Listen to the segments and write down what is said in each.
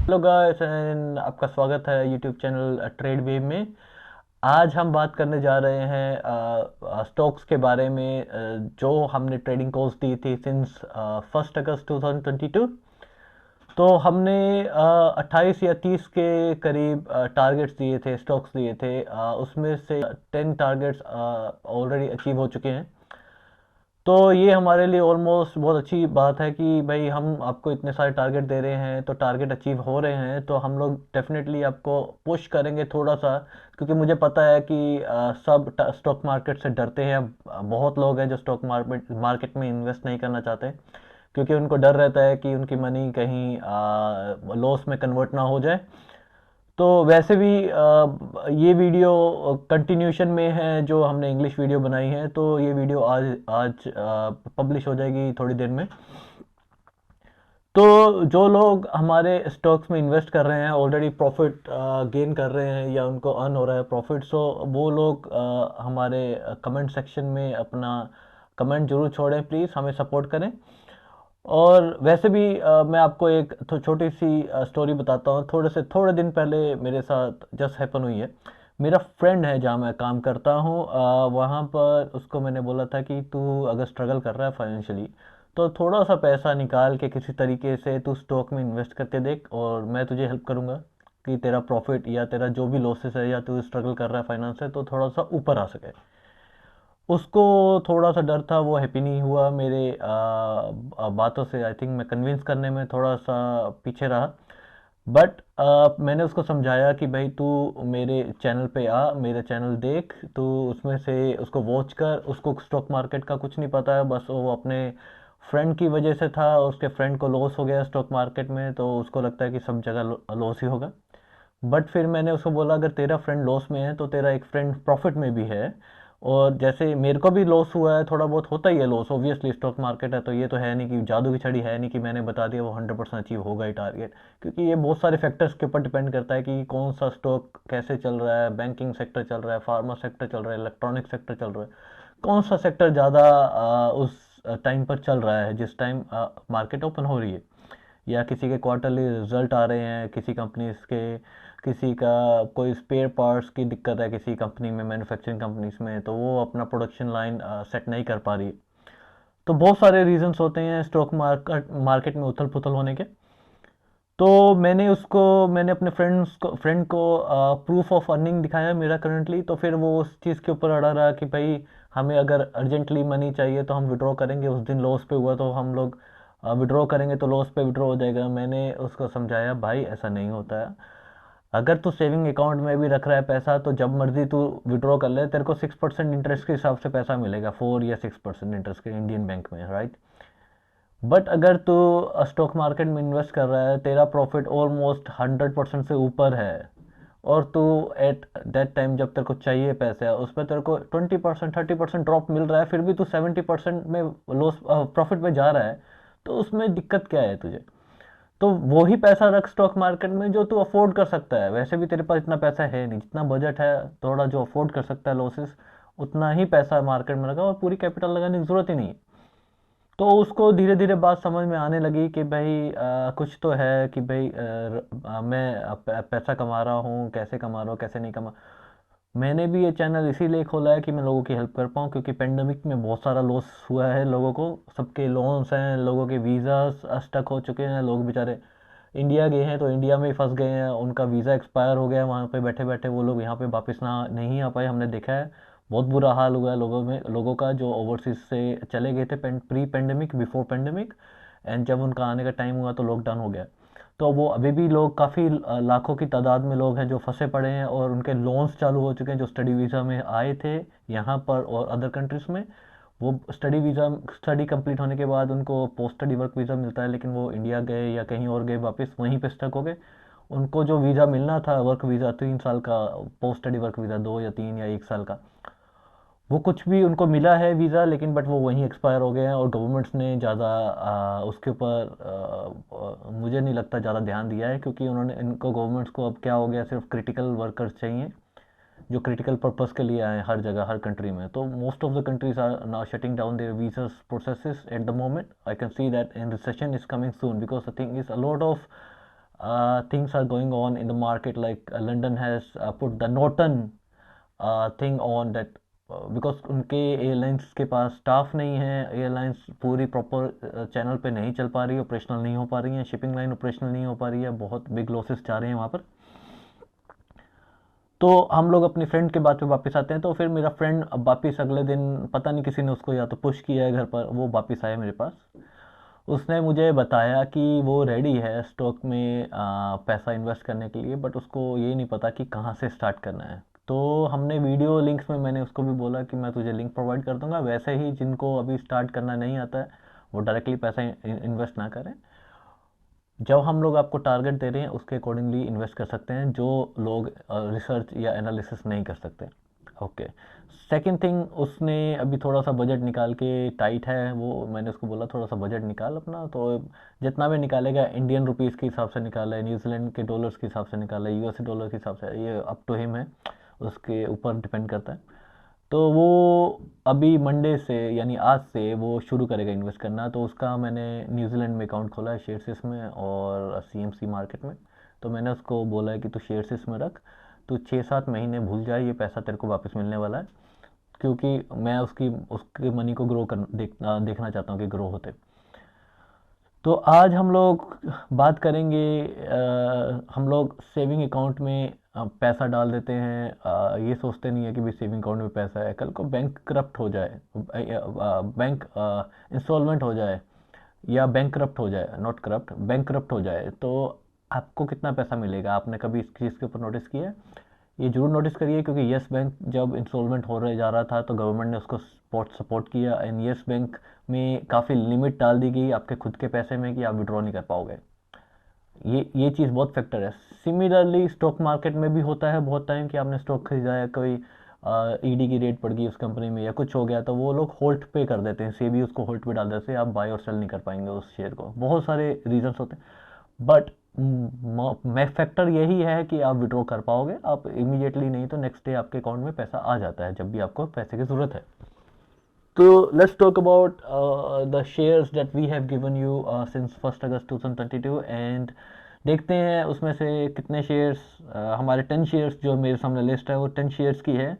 Hello guys and आपका स्वागत है यूट्यूब चैनल ट्रेड वेव में। आज हम बात करने जा रहे हैं स्टॉक्स के बारे में, जो हमने ट्रेडिंग कोर्स दी थी सिंस 1 अगस्त 2022। तो हमने 28 या 30 के करीब टारगेट्स दिए थे, स्टॉक्स दिए थे। उसमें से 10 टारगेट्स ऑलरेडी अचीव हो चुके हैं। तो ये हमारे लिए ऑलमोस्ट बहुत अच्छी बात है कि भाई हम आपको इतने सारे टारगेट दे रहे हैं, तो टारगेट अचीव हो रहे हैं, तो हम लोग डेफिनेटली आपको पुश करेंगे थोड़ा सा। क्योंकि मुझे पता है कि सब स्टॉक मार्केट से डरते हैं। बहुत लोग हैं जो स्टॉक मार्केट मार्केट में इन्वेस्ट नहीं करना चाहते, क्योंकि उनको डर रहता है कि उनकी मनी कहीं लॉस में कन्वर्ट ना हो जाए। तो वैसे भी ये वीडियो कंटिन्यूशन में है जो हमने इंग्लिश वीडियो बनाई है, तो ये वीडियो आज आज पब्लिश हो जाएगी थोड़ी देर में। तो जो लोग हमारे स्टॉक्स में इन्वेस्ट कर रहे हैं, ऑलरेडी प्रॉफिट गेन कर रहे हैं या उनको अर्न हो रहा है प्रॉफिट, सो वो लोग हमारे कमेंट सेक्शन में अपना कमेंट जरूर छोड़ें, प्लीज़ हमें सपोर्ट करें। और वैसे भी मैं आपको एक छोटी सी स्टोरी बताता हूँ। थोड़े दिन पहले मेरे साथ जस्ट हैपन हुई है। मेरा फ्रेंड है जहाँ मैं काम करता हूँ, वहाँ पर उसको मैंने बोला था कि तू अगर स्ट्रगल कर रहा है फाइनेंशियली, तो थोड़ा सा पैसा निकाल के किसी तरीके से तू स्टॉक में इन्वेस्ट करके देख, और मैं तुझे हेल्प करूँगा कि तेरा प्रॉफिट या तेरा जो भी लॉसेस है या तू स्ट्रगल कर रहा है फाइनेंस से, तो थोड़ा सा ऊपर आ सके। उसको थोड़ा सा डर था, वो हैप्पी नहीं हुआ मेरे बातों से। आई थिंक मैं कन्विंस करने में थोड़ा सा पीछे रहा। बट मैंने उसको समझाया कि भाई तू मेरे चैनल पे आ, मेरा चैनल देख, तू उसमें से उसको वॉच कर। उसको स्टॉक मार्केट का कुछ नहीं पता है, बस वो अपने फ्रेंड की वजह से था। उसके फ्रेंड को लॉस हो गया स्टॉक मार्केट में, तो उसको लगता है कि सब जगह लॉस ही होगा। बट फिर मैंने उसको बोला, अगर तेरा फ्रेंड लॉस में है तो तेरा एक फ्रेंड प्रॉफिट में भी है। और जैसे मेरे को भी लॉस हुआ है, थोड़ा बहुत होता ही है लॉस, ऑब्वियसली स्टॉक मार्केट है, तो ये तो है नहीं कि जादू की छड़ी है नहीं कि मैंने बता दिया वो 100% अचीव होगा ही टारगेट। क्योंकि ये बहुत सारे फैक्टर्स के ऊपर डिपेंड करता है कि कौन सा स्टॉक कैसे चल रहा है, बैंकिंग सेक्टर चल रहा है, फार्मा सेक्टर चल रहा है, इलेक्ट्रॉनिक सेक्टर चल रहा है, कौन सा सेक्टर ज़्यादा उस टाइम पर चल रहा है जिस टाइम मार्केट ओपन हो रही है। या किसी के क्वार्टरली रिजल्ट आ रहे हैं किसी कंपनीज के, किसी का कोई स्पेयर पार्ट्स की दिक्कत है किसी कंपनी में, मैन्युफैक्चरिंग कंपनीज में, तो वो अपना प्रोडक्शन लाइन सेट नहीं कर पा रही। तो बहुत सारे रीजंस होते हैं स्टॉक मार्केट मार्केट में उथल पुथल होने के। तो मैंने अपने फ्रेंड को प्रूफ ऑफ अर्निंग दिखाया मेरा करंटली। तो फिर वो उस चीज़ के ऊपर अड़ा रहा कि भाई हमें अगर अर्जेंटली मनी चाहिए तो हम विड्रॉ करेंगे, उस दिन लॉस पे हुआ तो हम लोग विड्रॉ करेंगे तो लॉस पे विड्रॉ हो जाएगा। मैंने उसको समझाया, भाई ऐसा नहीं होता है। अगर तू सेविंग अकाउंट में भी रख रहा है पैसा, तो जब मर्जी तू विड्रॉ कर ले, तेरे को 6% इंटरेस्ट के हिसाब से पैसा मिलेगा, 4 या 6% इंटरेस्ट के इंडियन बैंक में, राइट। बट अगर तू स्टॉक मार्केट में इन्वेस्ट कर रहा है, तेरा प्रॉफिट ऑलमोस्ट 100% से ऊपर है, और तू एट दैट टाइम जब तेरे को चाहिए पैसे, उसमें तेरे को 20% 30% ड्रॉप मिल रहा है, फिर भी तू 70% में लॉस प्रॉफिट में जा रहा है, तो उसमें दिक्कत क्या है तुझे? तो वो ही पैसा रख स्टॉक मार्केट में जो तू अफोर्ड कर सकता है। वैसे भी तेरे पास इतना पैसा है नहीं, जितना बजट है थोड़ा जो अफोर्ड कर सकता है लॉसेस, उतना ही पैसा मार्केट में लगा, और पूरी कैपिटल लगाने की जरूरत ही नहीं है। तो उसको धीरे धीरे बात समझ में आने लगी कि भाई कुछ तो है कि भाई मैं पैसा कमा रहा हूँ, कैसे कमा रहा हूँ कैसे नहीं कमा। मैंने भी ये चैनल इसीलिए खोला है कि मैं लोगों की हेल्प कर पाऊँ, क्योंकि पेंडेमिक में बहुत सारा लॉस हुआ है लोगों को। सबके लोन्स हैं, लोगों के वीज़ा स्टक हो चुके हैं, लोग बेचारे इंडिया गए हैं तो इंडिया में ही फंस गए हैं, उनका वीज़ा एक्सपायर हो गया है, वहाँ पे बैठे बैठे वो लोग यहाँ पे वापस ना नहीं आ पाए, हमने देखा है। बहुत बुरा हाल हुआ है लोगों का जो ओवरसीज से चले गए थे pre pandemic, before pandemic. And जब उनका आने का टाइम हुआ तो लॉकडाउन हो गया। तो वो अभी भी लोग काफ़ी लाखों की तादाद में लोग हैं जो फंसे पड़े हैं, और उनके लोन्स चालू हो चुके हैं, जो स्टडी वीज़ा में आए थे यहाँ पर और अदर कंट्रीज़ में। वो स्टडी कंप्लीट होने के बाद उनको पोस्ट स्टडी वर्क वीज़ा मिलता है, लेकिन वो इंडिया गए या कहीं और गए, वापस वहीं पे स्टक हो गए। उनको जो वीज़ा मिलना था वर्क वीज़ा 3 साल का, पोस्ट स्टडी वर्क वीज़ा 2 या 3 या 1 साल का, वो कुछ भी उनको मिला है वीज़ा, लेकिन बट वो वहीं एक्सपायर हो गए हैं। और गवर्नमेंट्स ने ज़्यादा उसके ऊपर मुझे नहीं लगता ज़्यादा ध्यान दिया है, क्योंकि उन्होंने इनको गवर्नमेंट्स को अब क्या हो गया, सिर्फ क्रिटिकल वर्कर्स चाहिए जो क्रिटिकल पर्पस के लिए आए हर जगह हर कंट्री में। तो most of the countries are now shutting down their visa processes at the moment. I can see that in recession is coming soon, because the thing is a lot of things are going on in the market, like London has put the Norton thing on that, because उनके airlines के पास staff नहीं है, airlines पूरी proper channel पे नहीं चल पा रही, ऑपरेशनल नहीं हो पा रही है, शिपिंग लाइन ऑपरेशनल नहीं हो पा रही है, बहुत बिग लॉसेस जा रहे हैं वहाँ पर। तो हम लोग अपनी फ्रेंड के बात पे वापस आते हैं। तो फिर मेरा फ्रेंड वापस अगले दिन, पता नहीं किसी ने उसको या तो पुश किया है घर पर, वो वापस आया मेरे पास। उसने मुझे बताया कि वो रेडी है स्टॉक में पैसा इन्वेस्ट करने के लिए, बट उसको ये नहीं पता कि कहाँ से स्टार्ट करना है। तो हमने वीडियो लिंक्स में मैंने उसको भी बोला कि मैं तुझे लिंक प्रोवाइड कर दूंगा, वैसे ही जिनको अभी स्टार्ट करना नहीं आता है वो डायरेक्टली पैसा इन्वेस्ट ना करें। जब हम लोग आपको टारगेट दे रहे हैं उसके अकॉर्डिंगली इन्वेस्ट कर सकते हैं, जो लोग रिसर्च या एनालिसिस नहीं कर सकते। ओके। सेकंड थिंग, उसने अभी थोड़ा सा बजट निकाल के, टाइट है वो, मैंने उसको बोला थोड़ा सा बजट निकाल अपना, तो जितना भी निकालेगा इंडियन रुपीज़ के हिसाब से निकाला है, न्यूजीलैंड के डॉलर्स के हिसाब से निकाला है, यूएसए डॉलर के हिसाब से, ये अप टू हिम है, उसके ऊपर डिपेंड करता है। तो वो अभी मंडे से यानी आज से वो शुरू करेगा इन्वेस्ट करना। तो उसका मैंने न्यूजीलैंड में अकाउंट खोला है शेयर्स में और सीएमसी मार्केट में। तो मैंने उसको बोला है कि तू शेयर्स में रख, तो 6-7 महीने भूल जाए, ये पैसा तेरे को वापस मिलने वाला है, क्योंकि मैं उसके मनी को देखना चाहता हूँ कि ग्रो होते। तो आज हम लोग बात करेंगे, हम लोग सेविंग अकाउंट में पैसा डाल देते हैं, ये सोचते नहीं है कि भी सेविंग अकाउंट में पैसा है, कल को बैंक करप्ट हो जाए, बैंक इंस्टॉलमेंट हो जाए या बैंक करप्ट हो जाए, नॉट करप्ट, बैंक करप्ट हो जाए, तो आपको कितना पैसा मिलेगा? आपने कभी इस चीज़ के ऊपर नोटिस किया है? ये जरूर नोटिस करिए, क्योंकि येस बैंक जब इंस्टॉलमेंट हो रहे जा रहा था तो गवर्नमेंट ने उसको सपोर्ट किया, एंड येस बैंक में काफ़ी लिमिट डाल दी गई आपके खुद के पैसे में कि आप विड्रॉ नहीं कर पाओगे। ये चीज़ बहुत फैक्टर है। सिमिलरली स्टॉक मार्केट में भी होता है बहुत टाइम कि आपने स्टॉक खरीदा है, कोई ईडी की रेट पड़ गई उस कंपनी में या कुछ हो गया, तो वो लोग होल्ड पे कर देते हैं, सेबी उसको होल्ड पे डाल देते हैं, आप बाय और सेल नहीं कर पाएंगे उस शेयर को। बहुत सारे रीजंस होते हैं, बट मैं फैक्टर यही है कि आप विड्रॉ कर पाओगे, आप इमीडिएटली नहीं तो नेक्स्ट डे आपके अकाउंट में पैसा आ जाता है जब भी आपको पैसे की ज़रूरत है। तो let's talk about the shares that we have given you since 1 August 2022, and देखते हैं उसमें से कितने शेयर्स, हमारे 10 शेयर्स जो मेरे सामने लिस्ट है वो 10 शेयर्स की है,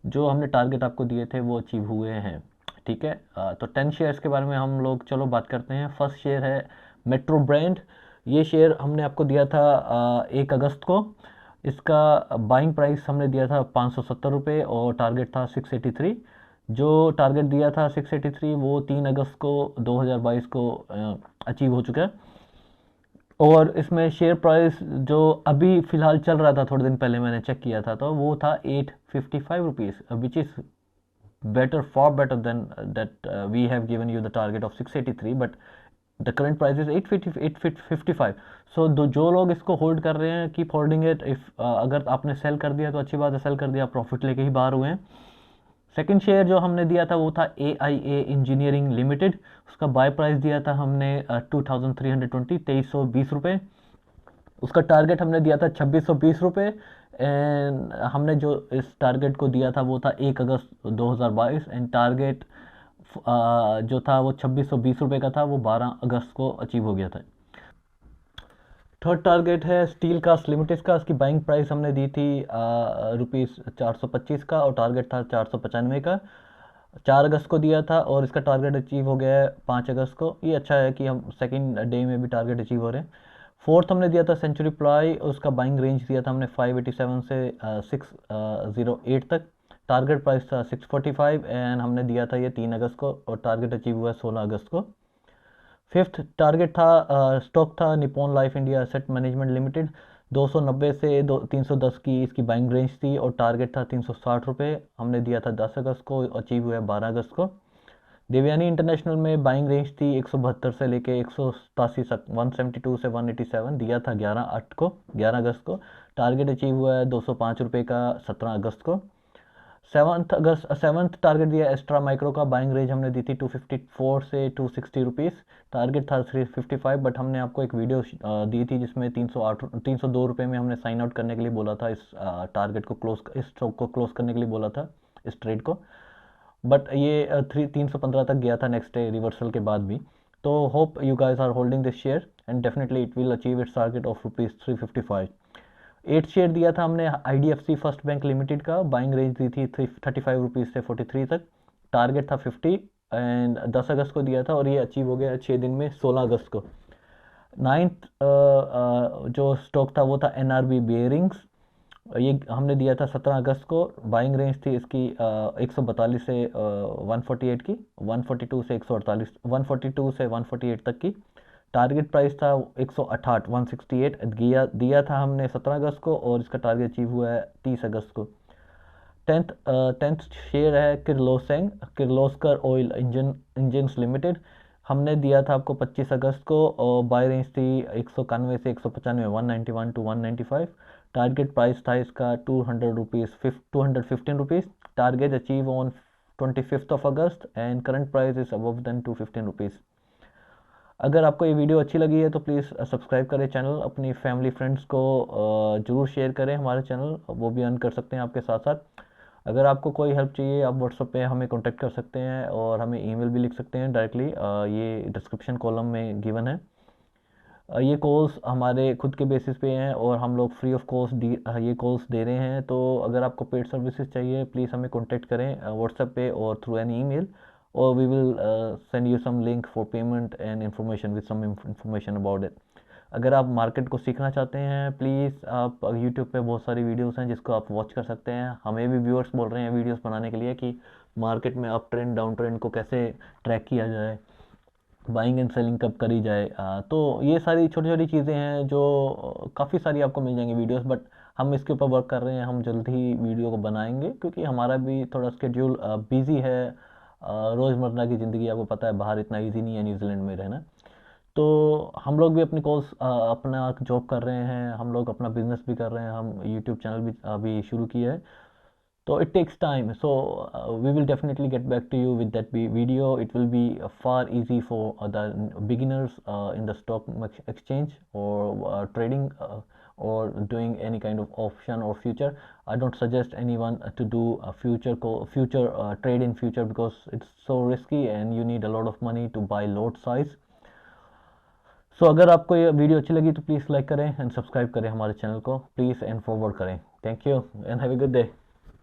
जो हमने टारगेट आपको दिए थे वो अचीव हुए हैं। ठीक है, तो 10 शेयर्स के बारे में हम लोग चलो बात करते हैं। फर्स्ट शेयर है मेट्रो ब्रांड। ये शेयर हमने आपको दिया था 1 अगस्त को। इसका बाइंग प्राइस हमने दिया था 570 रुपये और टारगेट था 683। जो टारगेट दिया था 683 वो 3 अगस्त को 2022 को अचीव हो चुका है। और इसमें शेयर प्राइस जो अभी फ़िलहाल चल रहा था, थोड़े दिन पहले मैंने चेक किया था, तो वो था 855 rupees, which is better, far better than that we have given you the target of 683, but the current price is 855. So जो लोग इसको होल्ड कर रहे हैं, कीप होल्डिंग इट। इफ अगर आपने सेल कर दिया तो अच्छी बात है, सेल कर दिया प्रॉफिट लेके ही बाहर हुए हैं। सेकंड शेयर जो हमने दिया था वो था AIA इंजीनियरिंग लिमिटेड। उसका बाय प्राइस दिया था हमने 2320, 2320 रुपये। उसका टारगेट हमने दिया था 2620 रुपये, एंड हमने जो इस टारगेट को दिया था वो था 1 अगस्त 2022, एंड टारगेट जो था वो 2620 रुपये का था, वो 12 अगस्त को अचीव हो गया था। थर्ड टारगेट है स्टील कास्ट लिमिटेड का। उसकी बाइंग प्राइस हमने दी थी ₹425 का और टारगेट था 495 का। 4 अगस्त को दिया था और इसका टारगेट अचीव हो गया है 5 अगस्त को। ये अच्छा है कि हम सेकंड डे में भी टारगेट अचीव हो रहे हैं। फोर्थ हमने दिया था सेंचुरी प्लाई, उसका बाइंग रेंज दिया था हमने 587 से 608 तक। टारगेट प्राइस था 645 एंड हमने दिया था ये 3 अगस्त को और टारगेट अचीव हुआ है 16 अगस्त को। फिफ्थ टारगेट था, स्टॉक था Nippon life India asset management limited. 290 से 310 की इसकी बाइंग रेंज थी और टारगेट था 360 रुपये। हमने दिया था 10 अगस्त को, अचीव हुआ 12 अगस्त को। देवयानी इंटरनेशनल में बाइंग रेंज थी 172 से लेके 187 तक, 172 से 187, दिया था 11 अगस्त को। टारगेट अचीव हुआ है 205 रुपये का 17 अगस्त को। सेवन्थ टारगेट दिया एस्ट्रा माइक्रो का, बाइंग रेंज हमने दी थी 254 से 260 रुपीज़। टारगेट था 355, बट हमने आपको एक वीडियो दी थी जिसमें 302 रुपये में हमने साइन आउट करने के लिए बोला था, इस टारगेट को इस स्टॉक को क्लोज करने के लिए बोला था, इस ट्रेड को। बट ये 315 तक गया था नेक्स्ट डे रिवर्सल के बाद भी। तो hope you guys are holding this share and definitely it will achieve its target of ₹355। 8 share दिया था हमने IDFC फर्स्ट बैंक लिमिटेड का, बाइंग रेंज दी थी 35 रुपीज़ से 43 तक, टारगेट था 50 एंड 10 अगस्त को दिया था और ये अचीव हो गया 6 दिन में 16 अगस्त को। 9th जो स्टॉक था वो था NRB बेयरिंग्स, ये हमने दिया था 17 अगस्त को, बाइंग रेंज थी इसकी 142 से 148 की, 142 से 148, 142 से 148 तक की, टारगेट प्राइस था 168 168 दिया था हमने 17 अगस्त को और इसका टारगेट अचीव हुआ है 30 अगस्त को। 10th शेयर है किर्लोस्कर ऑयल इंजन्स लिमिटेड, हमने दिया था आपको 25 अगस्त को और बाय रेंज थी 191 से 195, 191 टू 195, टारगेट प्राइस था इसका 215 रुपीज़, target achieve on 25th of August and current price is above then 215 rupees. अगर आपको ये वीडियो अच्छी लगी है तो प्लीज़ सब्सक्राइब करें चैनल, अपनी फैमिली फ्रेंड्स को ज़रूर शेयर करें हमारे चैनल, वो भी अर्न कर सकते हैं आपके साथ साथ। अगर आपको कोई हेल्प चाहिए आप व्हाट्सएप पे हमें कांटेक्ट कर सकते हैं और हमें ईमेल भी लिख सकते हैं डायरेक्टली, ये डिस्क्रिप्शन कॉलम में गिवन है। ये कॉल्स हमारे खुद के बेसिस पे हैं और हम लोग फ्री ऑफ कॉस्ट ये कॉल्स दे रहे हैं, तो अगर आपको पेड सर्विसेज चाहिए प्लीज़ हमें कांटेक्ट करें व्हाट्सएप पे और थ्रू एनी ईमेल, और we will send you some link for payment and information with some information about it. अगर आप मार्केट को सीखना चाहते हैं प्लीज़ आप यूट्यूब पे बहुत सारी वीडियोस हैं जिसको आप वॉच कर सकते हैं। हमें भी व्यूअर्स बोल रहे हैं वीडियोस बनाने के लिए कि मार्केट में अप ट्रेंड डाउन ट्रेंड को कैसे ट्रैक किया जाए, बाइंग एंड सेलिंग कब करी जाए। तो ये सारी छोटी छोटी चीज़ें हैं जो काफ़ी सारी आपको मिल जाएंगी वीडियोस, बट हम इसके ऊपर वर्क कर रहे हैं, हम जल्द ही वीडियो को बनाएंगे क्योंकि हमारा भी थोड़ा स्केड्यूल बिजी है। रोज़मर्रा की ज़िंदगी आपको पता है बाहर इतना इजी नहीं है न्यूजीलैंड में रहना, तो हम लोग भी अपनी कॉल्स अपना जॉब कर रहे हैं, हम लोग अपना बिजनेस भी कर रहे हैं, हम यूट्यूब चैनल भी अभी शुरू किया है, so it takes time. So we will definitely get back to you with that video. It will be far easy for the beginners in the stock exchange or trading or doing any kind of option or future. I don't suggest anyone to do a future trade in future because it's so risky and you need a lot of money to buy lot size. सो अगर आपको ये video अच्छी लगी तो please like करें and subscribe करें हमारे channel को, प्लीज़ एंड फॉरवर्ड करें। Thank you and have a good day.